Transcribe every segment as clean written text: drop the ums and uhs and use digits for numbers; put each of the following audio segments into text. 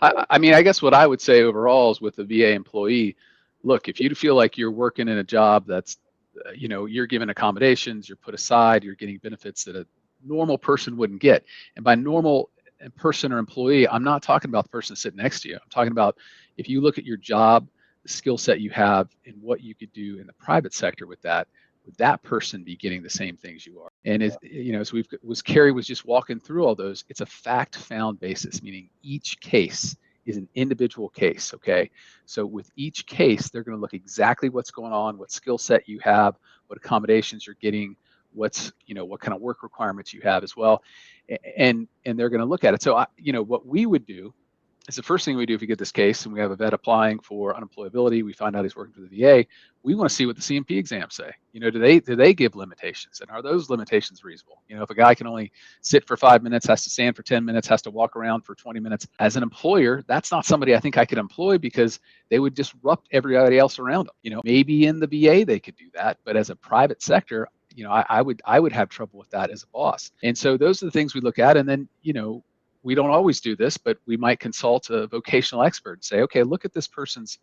I mean, I guess what I would say overall is with the VA employee, look, if you feel like you're working in a job that's, you're given accommodations, you're put aside, you're getting benefits that a normal person wouldn't get. And by normal person or employee, I'm not talking about the person sitting next to you. I'm talking about if you look at your job, the skill set you have, and what you could do in the private sector with that, would that person be getting the same things you are? And as Carrie was just walking through all those, it's a fact-found basis, meaning each case is an individual case. Okay, so with each case, they're going to look exactly what's going on, what skill set you have, what accommodations you're getting, what kind of work requirements you have as well, and they're going to look at it. So what we would do is the first thing we do if we get this case and we have a vet applying for unemployability, we find out he's working for the VA. We want to see what the CMP exams say. Do they give limitations, and are those limitations reasonable? If a guy can only sit for 5 minutes, has to stand for 10 minutes, has to walk around for 20 minutes, as an employer, that's not somebody I think I could employ because they would disrupt everybody else around them. Maybe in the VA they could do that, but as a private sector, I would have trouble with that as a boss. And so those are the things we look at, and then we don't always do this, but we might consult a vocational expert and say, okay, look at this person's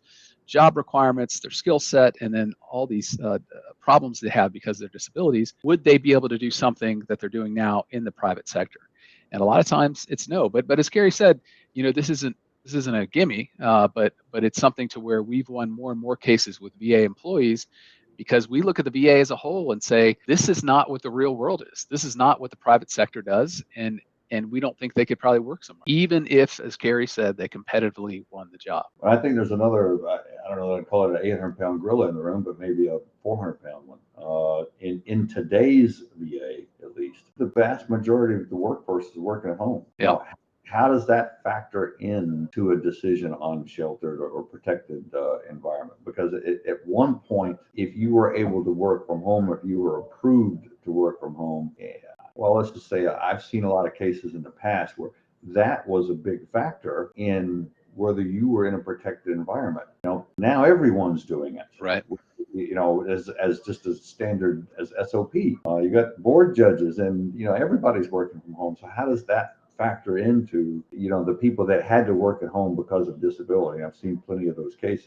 job requirements, their skill set, and then all these problems they have because of their disabilities. Would they be able to do something that they're doing now in the private sector? And a lot of times it's no. But as Gary said, this isn't a gimme, but it's something to where we've won more and more cases with VA employees because we look at the VA as a whole and say, this is not what the real world is. This is not what the private sector does. And we don't think they could probably work somewhere, even if, as Carrie said, they competitively won the job. I think there's another, I don't know, I'd call it an 800-pound gorilla in the room, but maybe a 400-pound one. In today's VA, at least, the vast majority of the workforce is working at home. Yeah. How does that factor into a decision on sheltered or protected environment? Because at one point, if you were able to work from home, if you were approved to work from home, well, let's just say I've seen a lot of cases in the past where that was a big factor in whether you were in a protected environment. Now everyone's doing it. Right. As just as standard as SOP. You got board judges, and everybody's working from home. So how does that factor into the people that had to work at home because of disability? I've seen plenty of those cases.